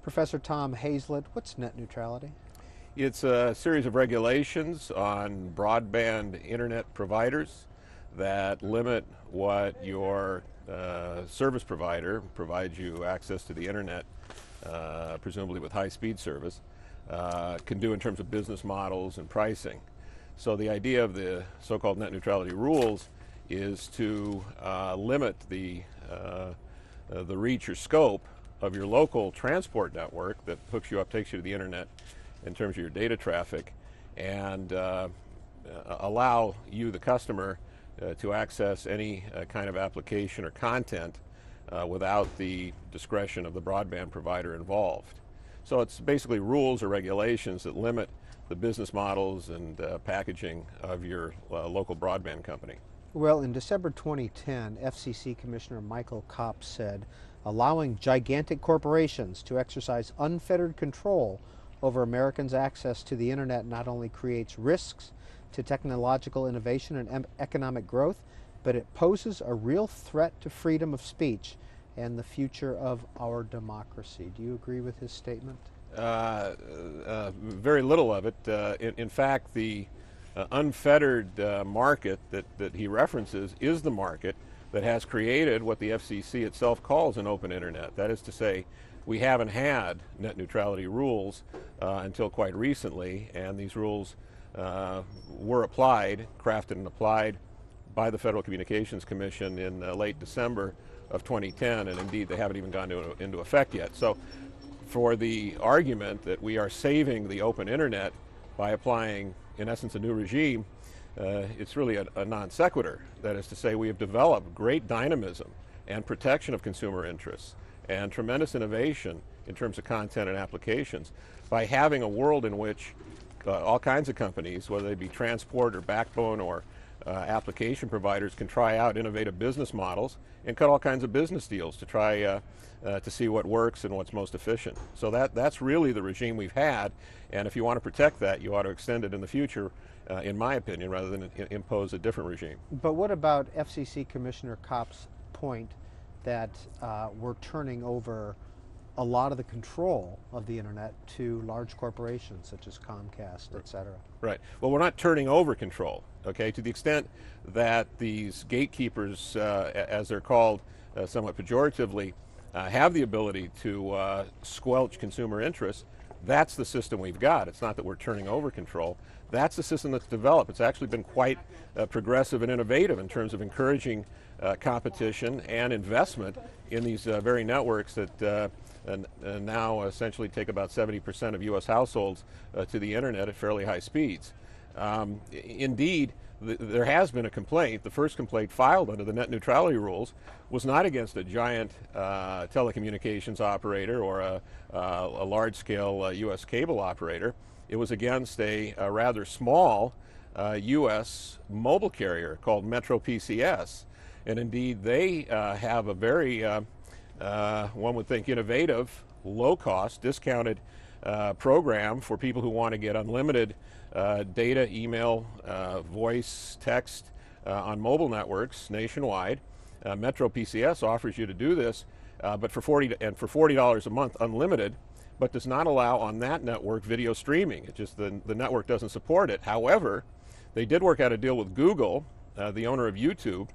Professor Tom Hazlett, what's net neutrality? It's a series of regulations on broadband internet providers that limit what your service provider provides you access to the internet, presumably with high-speed service, can do in terms of business models and pricing. So the idea of the so-called net neutrality rules is to limit the reach or scope of your local transport network that hooks you up, takes you to the internet in terms of your data traffic, and allow you, the customer, to access any kind of application or content without the discretion of the broadband provider involved. So it's basically rules or regulations that limit the business models and packaging of your local broadband company. Well, in December 2010, FCC Commissioner Michael Kopp said, allowing gigantic corporations to exercise unfettered control over Americans' access to the internet not only creates risks to technological innovation and economic growth, but it poses a real threat to freedom of speech and the future of our democracy. Do you agree with his statement? Very little of it. In fact, the unfettered market that he references is the market that has created what the FCC itself calls an open internet. That is to say, we haven't had net neutrality rules until quite recently, and these rules were applied, crafted and applied by the Federal Communications Commission in late December of 2010, and indeed they haven't even gone into effect yet. So for the argument that we are saving the open internet by applying, in essence, a new regime, it's really a non sequitur. That is to say, we have developed great dynamism and protection of consumer interests and tremendous innovation in terms of content and applications by having a world in which all kinds of companies, whether they be transport or backbone or application providers, can try out innovative business models and cut all kinds of business deals to try to see what works and what's most efficient. So that's really the regime we've had, and if you want to protect that, you ought to extend it in the future, in my opinion, rather than impose a different regime. But what about FCC Commissioner Kopp's point that we're turning over a lot of the control of the internet to large corporations such as Comcast, et cetera? Right. Well, we're not turning over control, okay? To the extent that these gatekeepers, as they're called somewhat pejoratively, have the ability to squelch consumer interests, that's the system we've got. It's not that we're turning over control. That's the system that's developed. It's actually been quite progressive and innovative in terms of encouraging competition and investment in these very networks that now essentially take about 70% of U.S. households to the internet at fairly high speeds. Indeed, there has been a complaint. The first complaint filed under the net neutrality rules was not against a giant telecommunications operator or a large-scale U.S. cable operator. It was against a rather small U.S. mobile carrier called Metro PCS. And indeed, they have a very, one would think, innovative, low-cost, discounted program for people who want to get unlimited data, email, voice, text on mobile networks nationwide. Metro PCS offers you to do this, but for $40 a month, unlimited, but does not allow on that network video streaming. It just the network doesn't support it. However, they did work out a deal with Google, the owner of YouTube,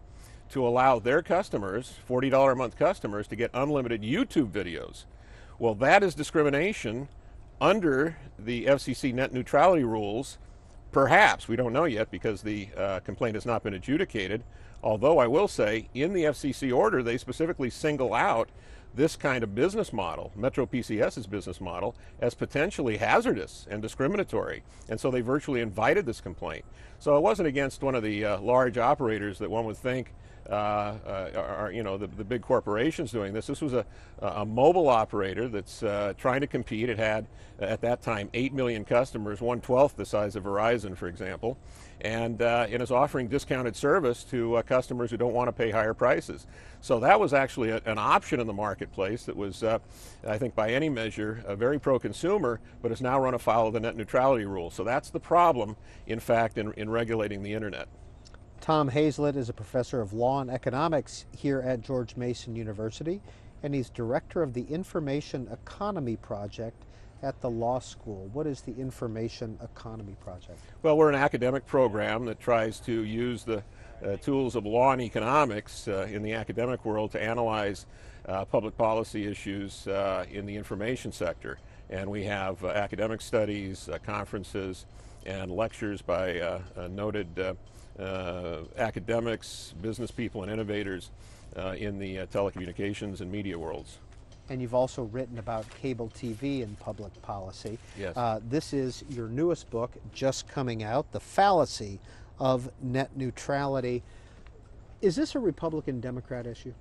to allow their customers, $40 a month customers, to get unlimited YouTube videos. Well, that is discrimination under the FCC net neutrality rules. Perhaps, we don't know yet because the complaint has not been adjudicated, although I will say in the FCC order they specifically single out this kind of business model, Metro PCS's business model, as potentially hazardous and discriminatory, and so they virtually invited this complaint. So it wasn't against one of the large operators that one would think are, you know, the big corporations doing this. This was a mobile operator that's trying to compete. It had, at that time, 8 million customers, 1/12 the size of Verizon, for example, and is offering discounted service to customers who don't want to pay higher prices. So that was actually an option in the marketplace that was, I think, by any measure, very pro-consumer, but has now run afoul of the net neutrality rule. So that's the problem, in fact, in regulating the internet. Tom Hazlett is a professor of law and economics here at George Mason University, and he's director of the Information Economy Project at the law school. What is the Information Economy Project? Well, we're an academic program that tries to use the tools of law and economics in the academic world to analyze public policy issues in the information sector. And we have academic studies, conferences, and lectures by noted academics, business people, and innovators in the telecommunications and media worlds. And you've also written about cable TV and public policy. Yes. This is your newest book, just coming out, The Fallacy of Net Neutrality. Is this a Republican-Democrat issue?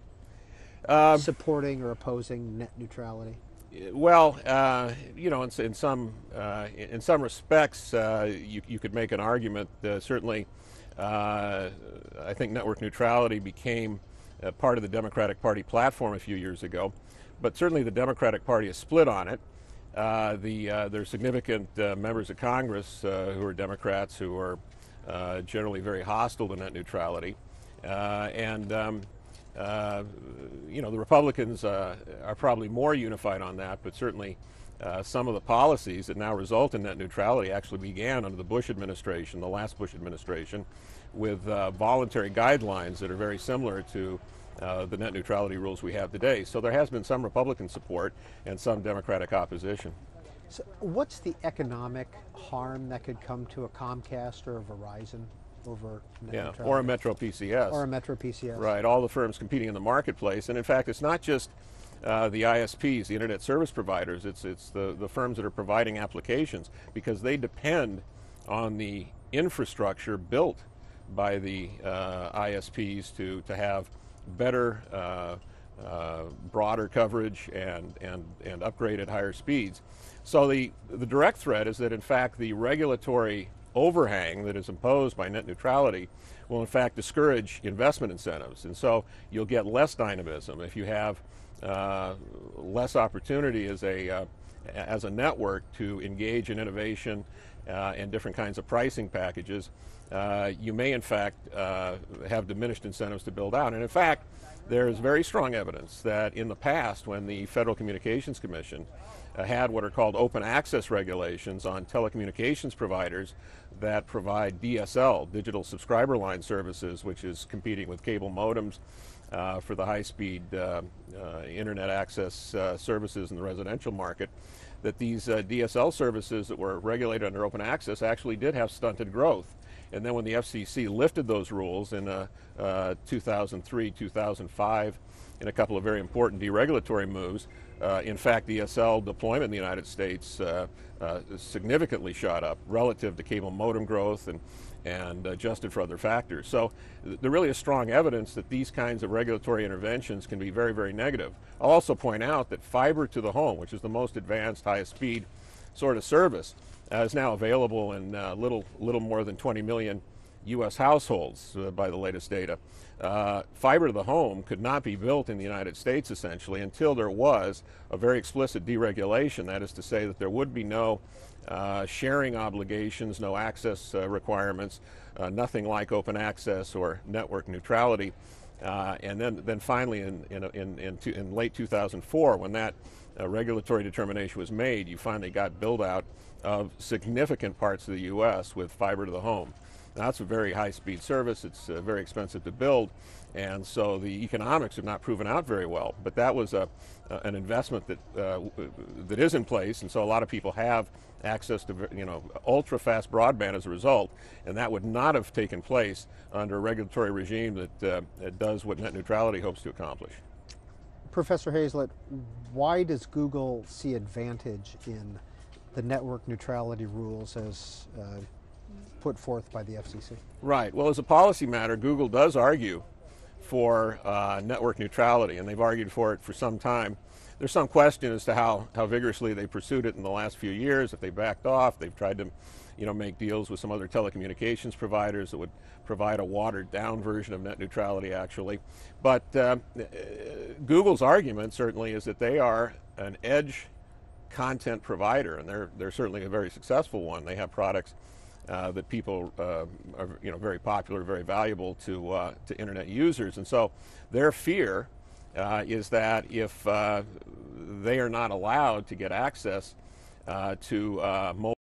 Supporting or opposing net neutrality? Well, you know, in some respects, you could make an argument. Certainly, I think network neutrality became part of the Democratic Party platform a few years ago, but certainly the Democratic Party is split on it. There's significant members of Congress who are Democrats who are generally very hostile to net neutrality, you know, the Republicans are probably more unified on that, but certainly some of the policies that now result in net neutrality actually began under the Bush administration, the last Bush administration, with voluntary guidelines that are very similar to the net neutrality rules we have today. So there has been some Republican support and some Democratic opposition. So what's the economic harm that could come to a Comcast or a Verizon over net neutrality? Or a Metro PCS. Or a Metro PCS. Right, all the firms competing in the marketplace. And in fact, it's not just the ISPs, the internet service providers, it's the firms that are providing applications, because they depend on the infrastructure built by the ISPs to have better, broader coverage and upgrade at higher speeds. So the direct threat is that, in fact, the regulatory overhang that is imposed by net neutrality will in fact discourage investment incentives, and so you'll get less dynamism if you have less opportunity as a network to engage in innovation and different kinds of pricing packages. You may in fact have diminished incentives to build out. And in fact, there's very strong evidence that in the past, when the Federal Communications Commission had what are called open access regulations on telecommunications providers that provide DSL, digital subscriber line services, which is competing with cable modems for the high-speed internet access services in the residential market, that these DSL services that were regulated under open access actually did have stunted growth. And then when the FCC lifted those rules in 2003, 2005, in a couple of very important deregulatory moves, in fact, DSL deployment in the United States significantly shot up relative to cable modem growth and adjusted for other factors. So there really is strong evidence that these kinds of regulatory interventions can be very, very negative. I'll also point out that fiber to the home, which is the most advanced, highest speed sort of service, is now available in little more than 20 million U.S. households by the latest data. Fiber to the home could not be built in the United States essentially until there was a very explicit deregulation. That is to say that there would be no sharing obligations, no access requirements, nothing like open access or network neutrality. And then finally in late 2004, when that regulatory determination was made, you finally got build out of significant parts of the U.S. with fiber to the home. Now, that's a very high-speed service. It's very expensive to build, and so the economics have not proven out very well. But that was an investment that is in place, and so a lot of people have access to ultra-fast broadband as a result, and that would not have taken place under a regulatory regime that does what net neutrality hopes to accomplish. Professor Hazlett, why does Google see advantage in the network neutrality rules as put forth by the FCC? Right. Well, as a policy matter, Google does argue for network neutrality, and they've argued for it for some time. There's some question as to how vigorously they pursued it in the last few years. If they backed off, they've tried to make deals with some other telecommunications providers that would provide a watered-down version of net neutrality, actually. But Google's argument certainly is that they are an edge content provider, and they're certainly a very successful one. They have products that people are very popular, very valuable to internet users. And so their fear is that if they are not allowed to get access to mobile